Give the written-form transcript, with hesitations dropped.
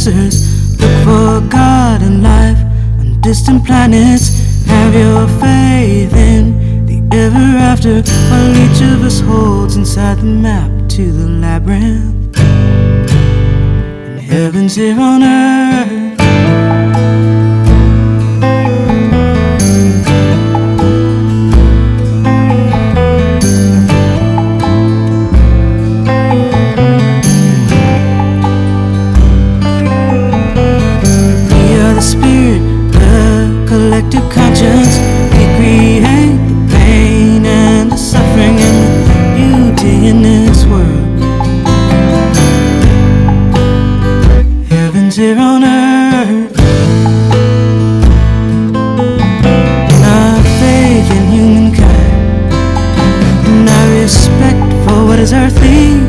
answers. Look for God and life on distant planets. Have your faith in the ever after, while each of us holds inside the map to the labyrinth. And heaven's here on earth. Collective conscience, we create the pain and the suffering and the beauty in this world. Heaven's here on earth. And our faith in humankind, and our respect for what is earthly,